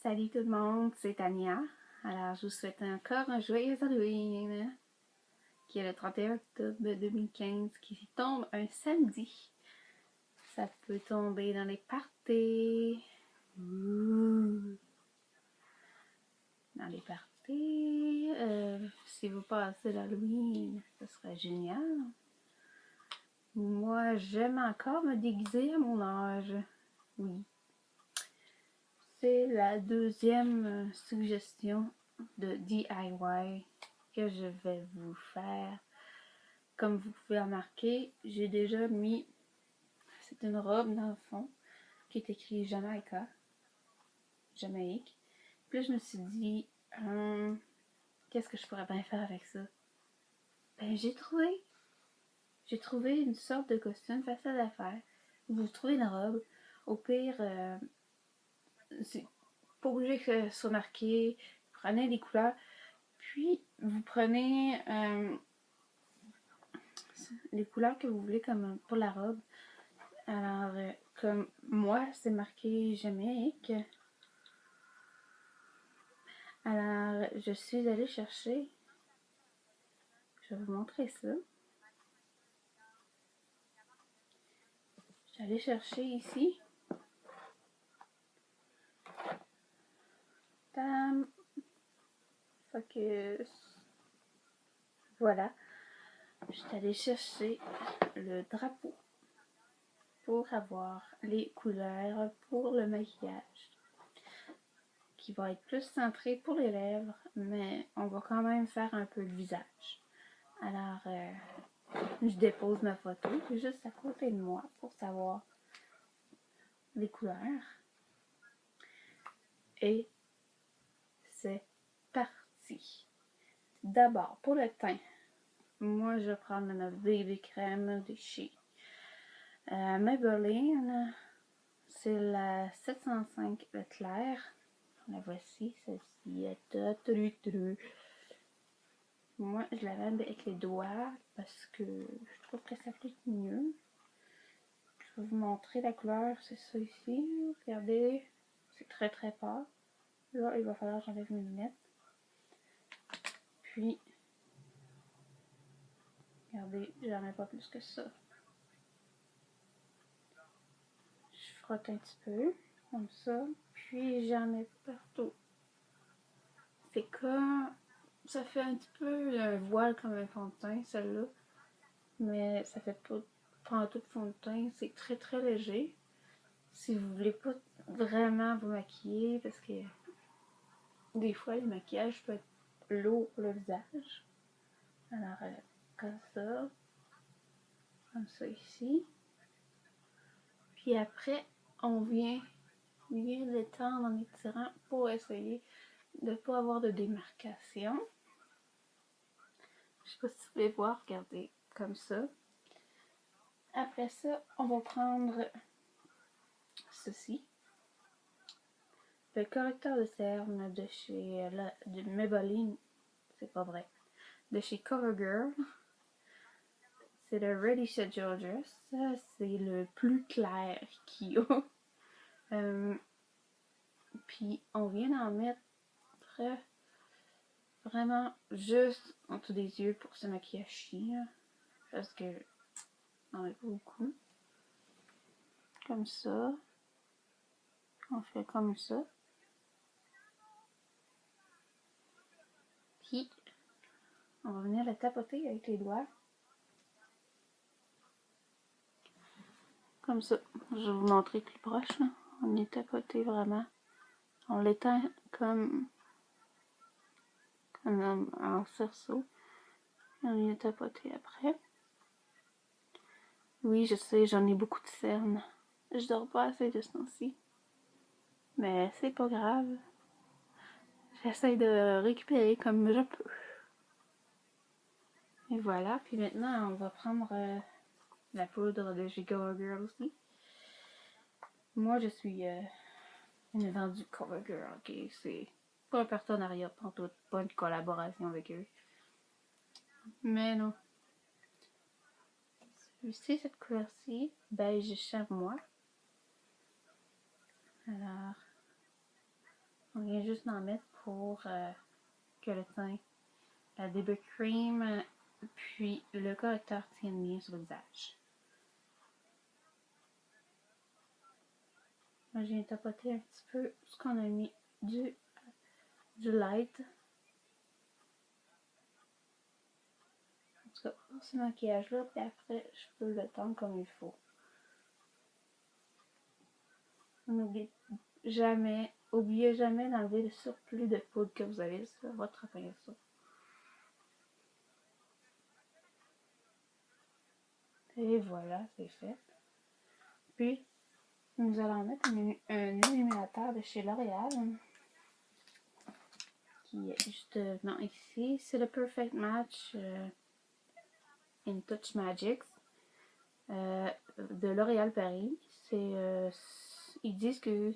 Salut tout le monde, c'est Tania. Alors, je vous souhaite encore un joyeux Halloween, qui est le 31 octobre 2015, qui tombe un samedi. Ça peut tomber dans les parties. Dans les parties. Si vous passez l'Halloween, ce serait génial. Moi, j'aime encore me déguiser à mon âge. Oui. C'est la deuxième suggestion de DIY que je vais vous faire. Comme vous pouvez remarquer, j'ai déjà mis, c'est une robe dans le fond qui est écrit Jamaïque. Puis là, je me suis dit, qu'est-ce que je pourrais bien faire avec ça? Ben, j'ai trouvé une sorte de costume facile à faire. Vous trouvez une robe, au pire, c'est pas obligé que ce soit marqué, prenez des couleurs, puis vous prenez les couleurs que vous voulez comme pour la robe. Alors, comme moi, c'est marqué Jamaïque. Alors, je suis allée chercher, je vais vous montrer ça. Je suis allée chercher ici. Tam. Focus. Voilà. Je suis allée chercher le drapeau pour avoir les couleurs pour le maquillage, qui va être plus centré pour les lèvres, mais on va quand même faire un peu le visage. Alors, je dépose ma photo juste à côté de moi pour savoir les couleurs. Et c'est parti. D'abord, pour le teint, moi je vais prendre ma baby crème de chez Maybelline. C'est la 705 le clair. La voici, celle-ci est moi, je la lave avec les doigts parce que je trouve que ça applique mieux. Je vais vous montrer la couleur, c'est ça ici. Regardez, c'est très très pâle. Là, il va falloir que j'enlève mes lunettes. Puis, regardez, j'en mets pas plus que ça. Je frotte un petit peu, comme ça. Puis, j'en mets partout. C'est comme... Ça fait un petit peu un voile comme un fond de teint, celle-là. Mais ça fait pas prendre tout de fond de teint. C'est très très léger. Si vous voulez pas vraiment vous maquiller, parce que des fois le maquillage peut être lourd pour le visage. Alors comme ça ici. Puis après on vient l'étendre en étirant pour essayer de ne pas avoir de démarcation. Je sais pas si vous pouvez voir, regardez, comme ça. Après ça, on va prendre ceci. Le correcteur de cernes de chez de Maybelline, c'est pas vrai, de chez CoverGirl. C'est le Ready Schedule Dress. C'est le plus clair qu'il y a. Puis on vient d'en mettre vraiment juste en dessous des yeux pour se maquiller à chier. Parce que on met pas beaucoup. Comme ça. On fait comme ça. Puis on va venir le tapoter avec les doigts. Comme ça. Je vais vous montrer plus proche. Là. On est tapoté vraiment. On l'éteint comme en cerceau. Et on est tapoté après. Oui, je sais, j'en ai beaucoup de cernes. Je dors pas assez de ce temps-ci. Mais c'est pas grave. J'essaie de récupérer comme je peux. Et voilà. Puis maintenant, on va prendre la poudre de chez CoverGirl aussi. Moi, je suis une vendue CoverGirl, ok? C'est pas un partenariat, pas une collaboration avec eux. Mais non. Celui-ci, cette couleur-ci, beige chamois. Alors, On vient juste d'en mettre pour que le teint, la BB Cream, puis le correcteur tienne bien sur le visage. Moi, j'ai tapoté un petit peu ce qu'on a mis du light. En tout cas, pour ce maquillage-là, puis après, je peux le tendre comme il faut. Oubliez jamais d'enlever le surplus de poudre que vous avez sur votre pinceau. Et voilà, c'est fait. Puis, nous allons mettre un illuminateur de chez L'Oréal, qui est justement ici. C'est le Perfect Match in Touch Magics de L'Oréal Paris. Ils disent que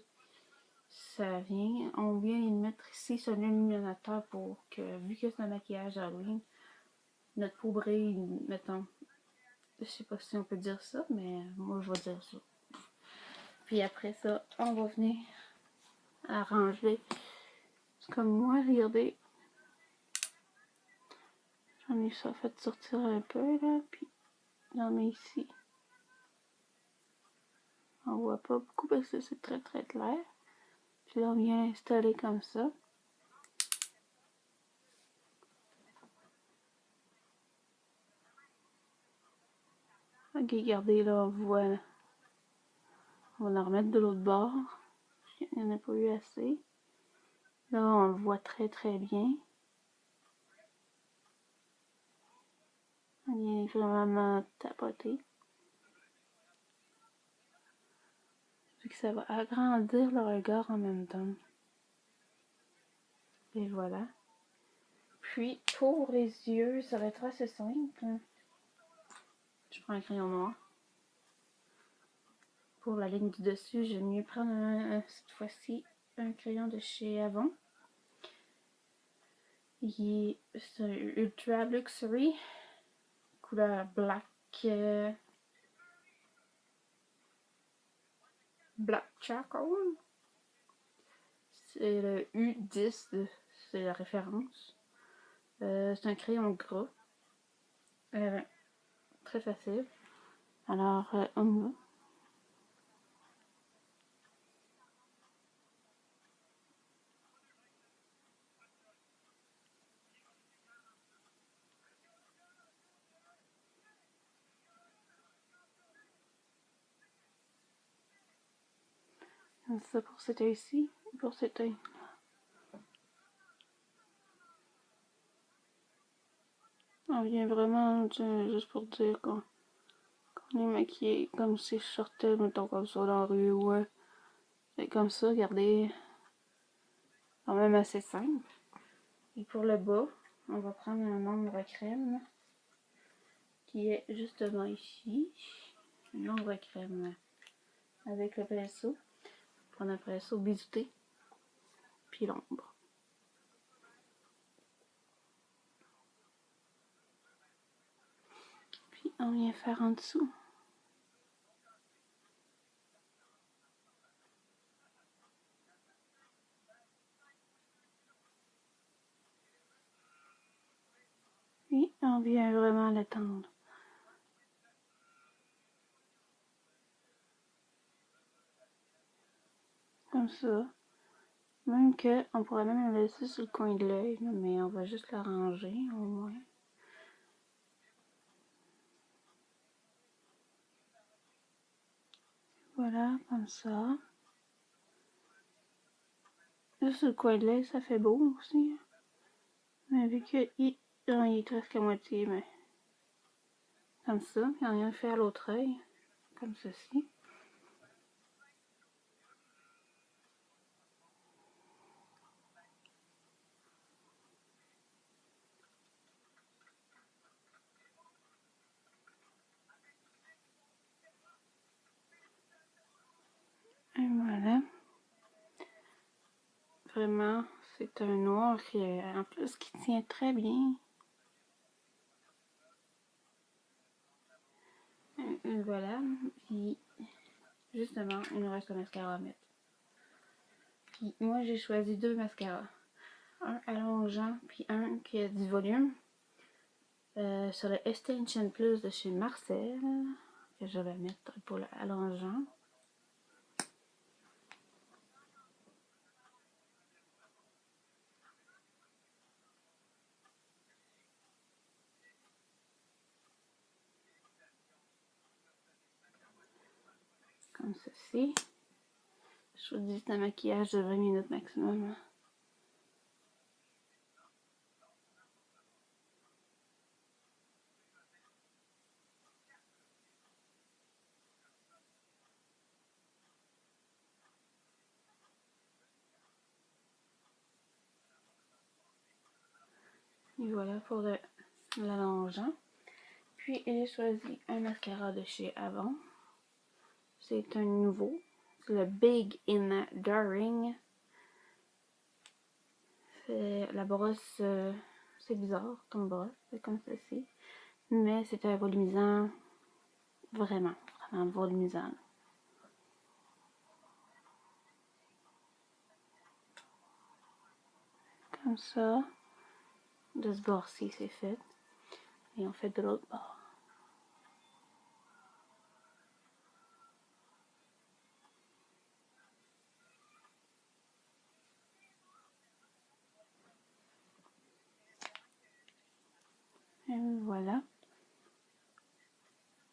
ça vient. On vient y mettre ici sur l'illuminateur pour que, vu que c'est un maquillage Halloween, notre peau brille, mettons. Je sais pas si on peut dire ça, mais moi je vais dire ça. Puis après ça, on va venir arranger. Comme moi, regardez. J'en ai ça fait sortir un peu là, puis j'en ai ici. On voit pas beaucoup parce que c'est très très clair. Puis là, on vient installer comme ça. Ok, regardez là, on voit. On va en remettre de l'autre bord. Il n'y en a pas eu assez. Là, on le voit très très bien. On vient vraiment tapoter. Fait que ça va agrandir le regard en même temps. Et voilà. Puis, pour les yeux, ça va être assez simple. Je prends un crayon noir. Pour la ligne du dessus, j'aime mieux prendre cette fois-ci un crayon de chez Avon. C'est un Ultra Luxury, couleur black charcoal. C'est le U10, c'est la référence. C'est un crayon gras. Très facile. Alors, on y va. Comme ça pour cet œil-ci et pour cet œil. On vient vraiment juste pour dire qu'on est maquillé comme si je sortais, mettons, comme ça dans la rue, ouais. Et comme ça, regardez, quand même assez simple. Et pour le bas, on va prendre un ombre crème qui est justement ici. Une ombre crème avec le pinceau. Prendre un pinceau biseauté, puis l'ombre. Puis on vient faire en dessous. Puis on vient vraiment l'étendre. Comme ça. Même que on pourrait même le laisser sur le coin de l'œil, mais on va juste l'arranger au moins. Voilà, comme ça. Juste sur le coin de l'œil, ça fait beau aussi. Mais vu qu'il est presque à moitié, mais comme ça, puis on vient faire l'autre œil, comme ceci. Et voilà. Vraiment, c'est un noir qui, en plus, qui tient très bien. Et voilà. Puis, justement, il nous reste le mascara à mettre. Puis moi, j'ai choisi 2 mascaras. Un allongeant, puis un qui a du volume. Sur le Extension Plus de chez Marcel, que je vais mettre pour l'allongeant. Comme ceci. Je vous dis, c'est un maquillage de 20 minutes maximum. Et voilà pour l'allongeant. Puis j'ai choisi un mascara de chez Avon. C'est un nouveau. C'est le Big in Daring. La brosse, c'est bizarre comme brosse, c'est comme ceci. Mais c'est un volumisant vraiment volumisant. Comme ça. De ce bord-ci, c'est fait. Et on fait de l'autre bord. Et voilà.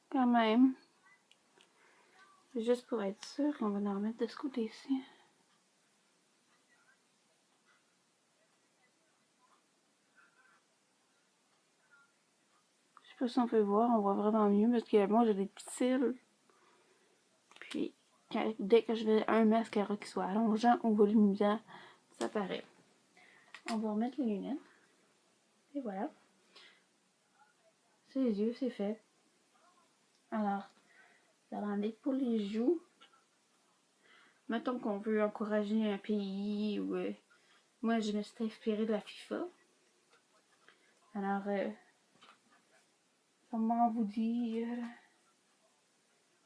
Quand même. Juste pour être sûr, on va en remettre de ce côté-ci. Je sais pas si on peut voir, on voit vraiment mieux parce que moi j'ai des petits cils. Puis dès que je fais un mascara qui soit allongeant ou volumisant, ça paraît. On va remettre les lunettes. Et voilà. C'est les yeux, c'est fait. Alors, ça va aller pour les joues. Mettons qu'on veut encourager un pays ou... moi, je me suis inspirée de la FIFA. Alors, comment vous dire...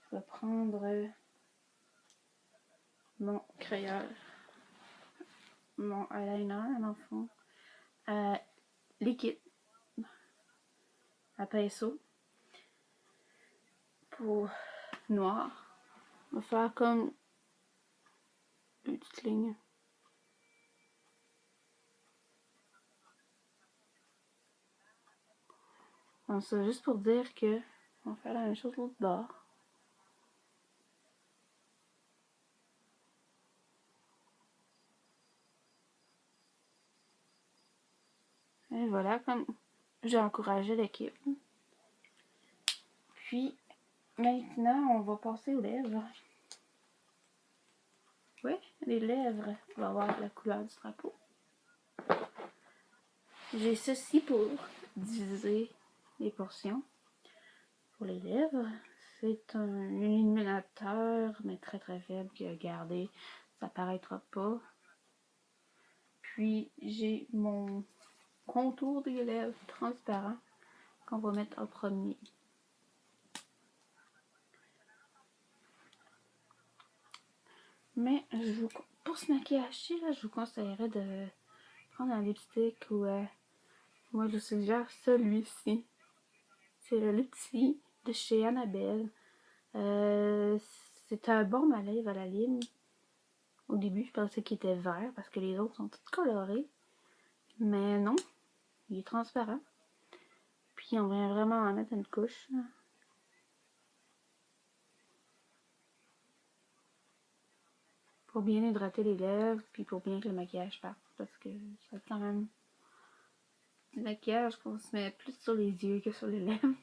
je vais prendre mon crayon, mon eyeliner, dans le fond, liquide, à pinceau, pour noir. On va faire comme une petite ligne. Donc ça, juste pour dire que on va faire la même chose de l'autre bord. Et voilà, comme j'ai encouragé l'équipe. Puis, maintenant, on va passer aux lèvres. Oui, les lèvres vont avoir la couleur du drapeau. J'ai ceci pour diviser les portions. Pour les lèvres, c'est un illuminateur, mais très très faible, qui a gardé, ça paraîtra pas. Puis j'ai mon contour des lèvres transparent qu'on va mettre en premier. Mais pour ce maquillage-ci, je vous conseillerais de prendre un lipstick ou moi je suggère celui-ci. C'est le Lutti de chez Annabelle. C'est un baume à lèvres à la lime. Au début, je pensais qu'il était vert parce que les autres sont toutes colorées. Mais non, il est transparent. Puis on vient vraiment en mettre une couche. Pour bien hydrater les lèvres, puis pour bien que le maquillage parte. Parce que c'est quand même du maquillage qu'on se met plus sur les yeux que sur les lèvres.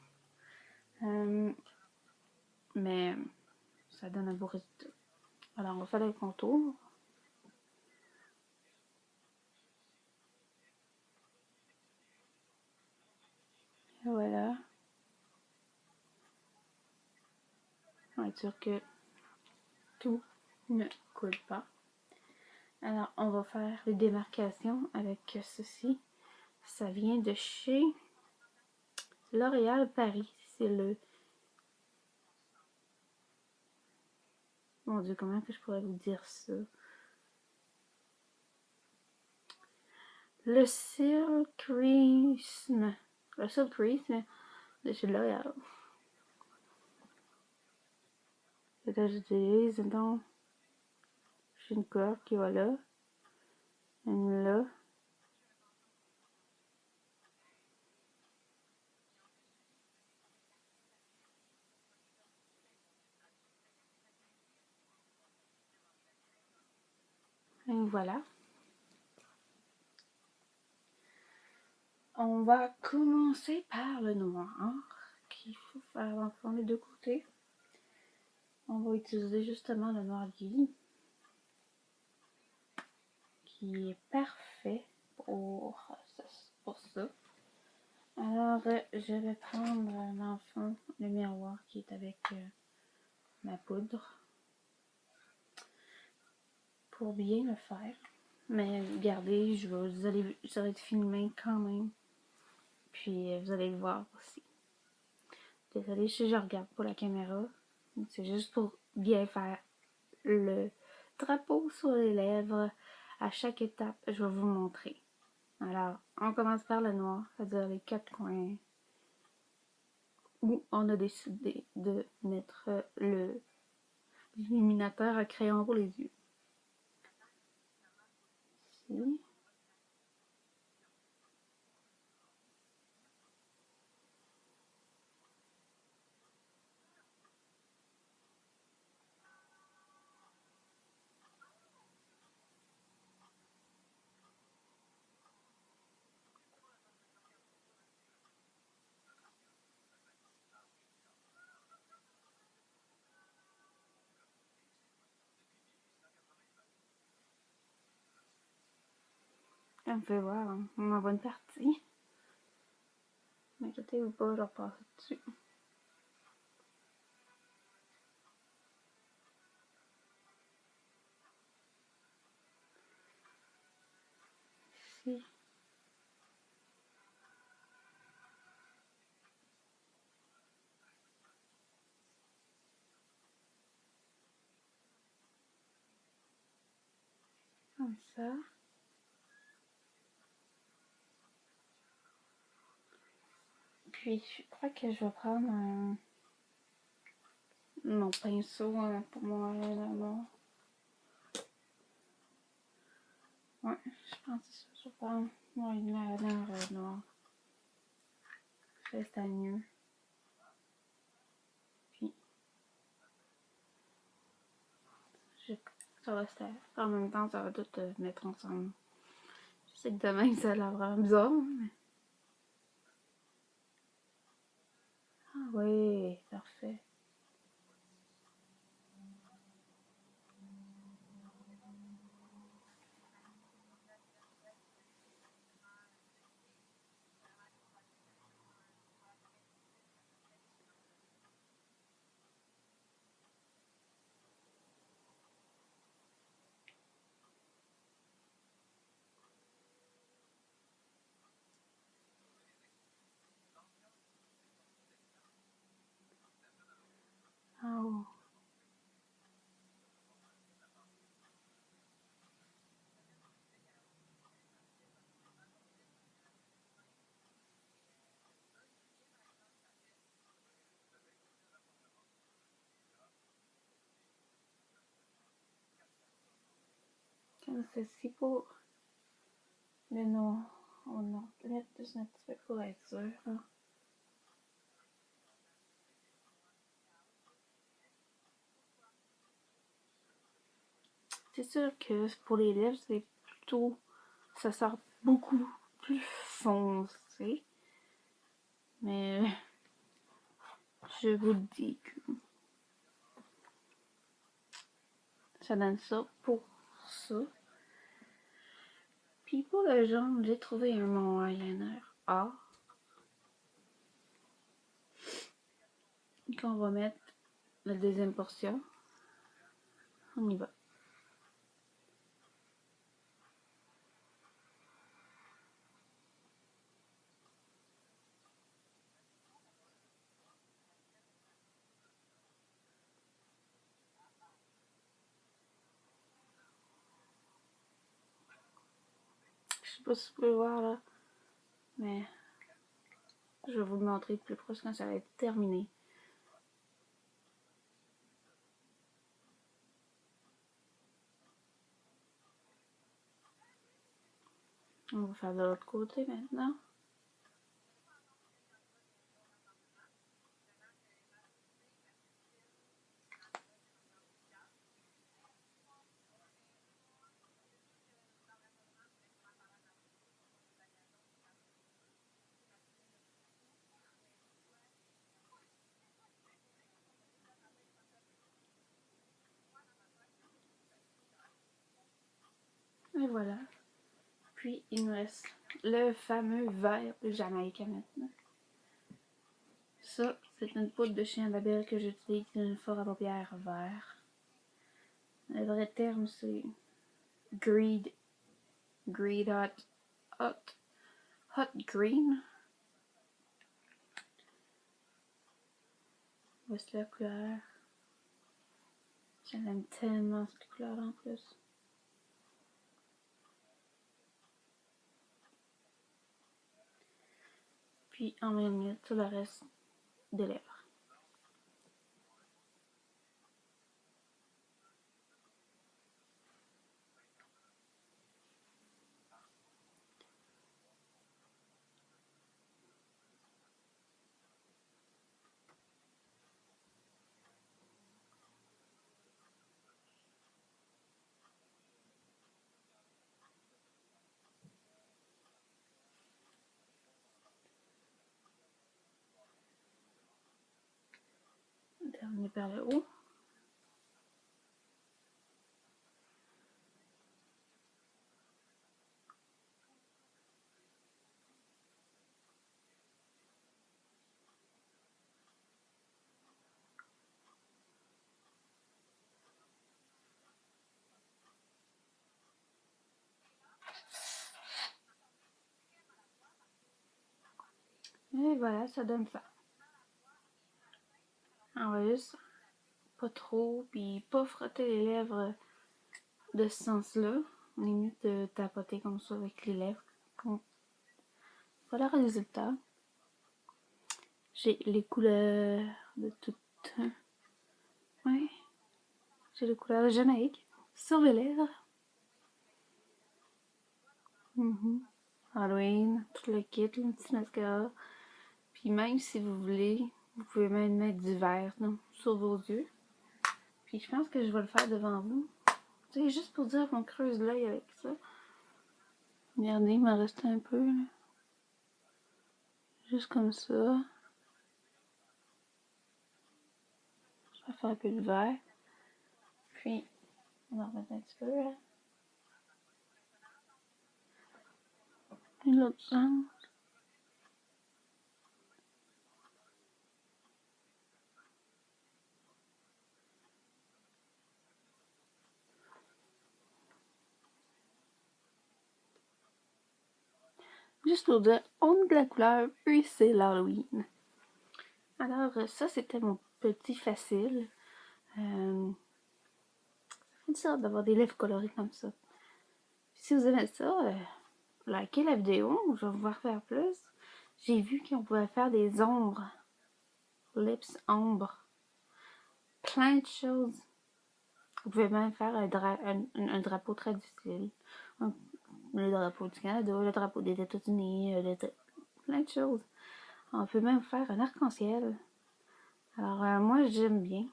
Mais ça donne un beau résultat. Alors on va faire le contour. Et voilà. On va être sûr que tout ne coule pas. Alors on va faire les démarcations avec ceci. Ça vient de chez L'Oréal Paris. C'est le... Mon Dieu, comment que je pourrais vous dire ça? Le silkrisme. Le silkrisme de chez L'Oréal. Et là, j'utilise, donc, j'ai une couleur qui va là. Une là. Et voilà. On va commencer par le noir qu'il faut faire dans les deux côtés. On va utiliser justement le noir gris qui est parfait pour ça. Alors, je vais prendre dans le fond le miroir qui est avec ma poudre pour bien le faire. Mais regardez, vous allez être filmé quand même. Puis vous allez le voir aussi. Désolée si je regarde pas la caméra. C'est juste pour bien faire le drapeau sur les lèvres. À chaque étape, je vais vous montrer. Alors, on commence par le noir, c'est-à-dire les 4 coins où on a décidé de mettre l'illuminateur à crayon pour les yeux. Ici. On peut voir, hein, on en voit une partie. M'inquiétez-vous pas, je repasse dessus. Ici. Comme ça. Puis, je crois que je vais prendre mon pinceau pour mon eyeliner. Ouais, je pense que ça. Je vais prendre mon eyeliner noir. Ça, c'est mieux. Puis, ça va se faire. En même temps, ça va tout mettre ensemble. Je sais que demain, ça a l'air vraiment bizarre, mais... Ah oui, parfait. Oh. Comme ceci pour le noir. On en mettre juste un petit peu pour être sûr. Hein. C'est sûr que pour les lèvres, c'est plutôt... Ça sort beaucoup plus foncé. Mais je vous dis que ça donne ça pour ça. Puis pour le jaune, j'ai trouvé mon eyeliner A. Qu'on va mettre la deuxième portion. On y va. sais pas si vous pouvez le voir là. Mais je vais vous le montrer de plus proche quand ça va être terminé. On va faire de l'autre côté maintenant. Et voilà. Puis il nous reste le fameux verre de Jamaïca maintenant. Ça, c'est une poudre de chien d'abel que j'utilise dans une fard à paupières vert. Le vrai terme, c'est Greed Hot Green. Voici la couleur. J'aime tellement cette couleur en plus. Puis en même minute, tout le reste des lèvres. Terminé par le haut. Et voilà, ça donne ça. On va juste pas trop, puis pas frotter les lèvres de ce sens-là. On est mieux de tapoter comme ça avec les lèvres. Voilà le résultat. J'ai les couleurs de toutes. Ouais. J'ai les couleurs de Jamaïque sur les lèvres. Halloween, tout le kit, le petit mascara. Puis même si vous voulez, vous pouvez même mettre du vert sur vos yeux. Puis je pense que je vais le faire devant vous. C'est juste pour dire qu'on creuse l'œil avec ça. Regardez, il m'en reste un peu. Là. Juste comme ça. Je vais faire un peu de vert. Puis, on en remet un petit peu. Là. Et l'autre sens. Juste pour dire, on a de la couleur, puis c'est l'Halloween. Alors, ça, c'était mon petit facile. C'est ça d'avoir des lèvres colorées comme ça. Si vous aimez ça, likez la vidéo, je vais vous en faire plus. J'ai vu qu'on pouvait faire des ombres. Lips ombre. Plein de choses. Vous pouvez même faire un drapeau traditionnel. Le drapeau du Canada, le drapeau des États-Unis, plein de choses. On peut même faire un arc-en-ciel. Alors, moi, j'aime bien.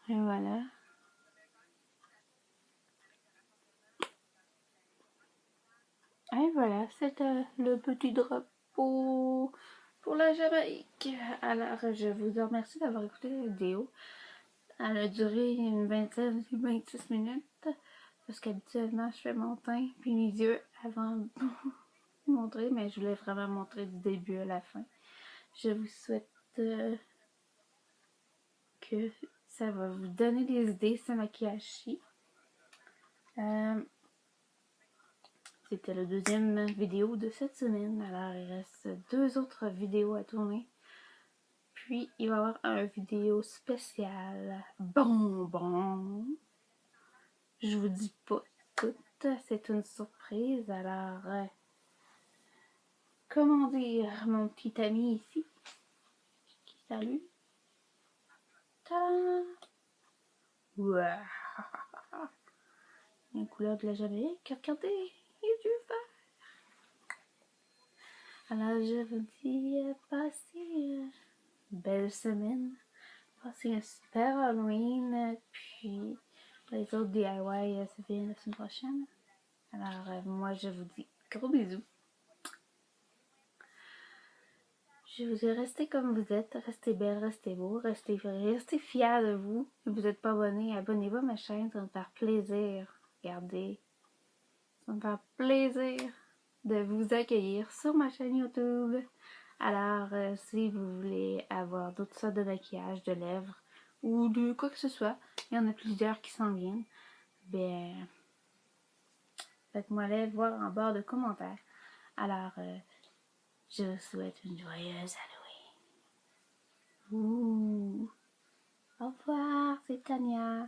Et voilà. Et voilà, c'était le petit drapeau pour la Jamaïque. Alors, je vous remercie d'avoir écouté la vidéo. Elle a duré une 26 minutes. Parce qu'habituellement, je fais mon teint puis mes yeux avant de montrer. Mais je voulais vraiment montrer du début à la fin. Je vous souhaite que ça va vous donner des idées, ce maquillage-ci. C'était la deuxième vidéo de cette semaine. Alors, il reste 2 autres vidéos à tourner. Puis, il va y avoir une vidéo spéciale bonbon. Je vous dis pas tout, c'est une surprise. Alors, comment dire, mon petit ami ici, qui salue. Tadam! Ouais. Une couleur de la Jamaïque. Regardez, il y a du vert. Alors, je vous dis, passez une belle semaine. Passez un super Halloween. Puis, les autres DIY, ça vient la semaine prochaine. Alors, moi, je vous dis gros bisous. Je vous dis, restez comme vous êtes, restez belle, restez beau, restez vrai, restez fiers de vous. Si vous n'êtes pas abonné, abonnez-vous à ma chaîne, ça va me faire plaisir. Regardez, ça va me faire plaisir de vous accueillir sur ma chaîne YouTube. Alors, si vous voulez avoir d'autres sortes de maquillage, de lèvres ou de quoi que ce soit, il y en a plusieurs qui s'en viennent, ben, faites-moi les voir en barre de commentaires. Alors, je vous souhaite une joyeuse Halloween. Ouh. Au revoir, c'est Tania.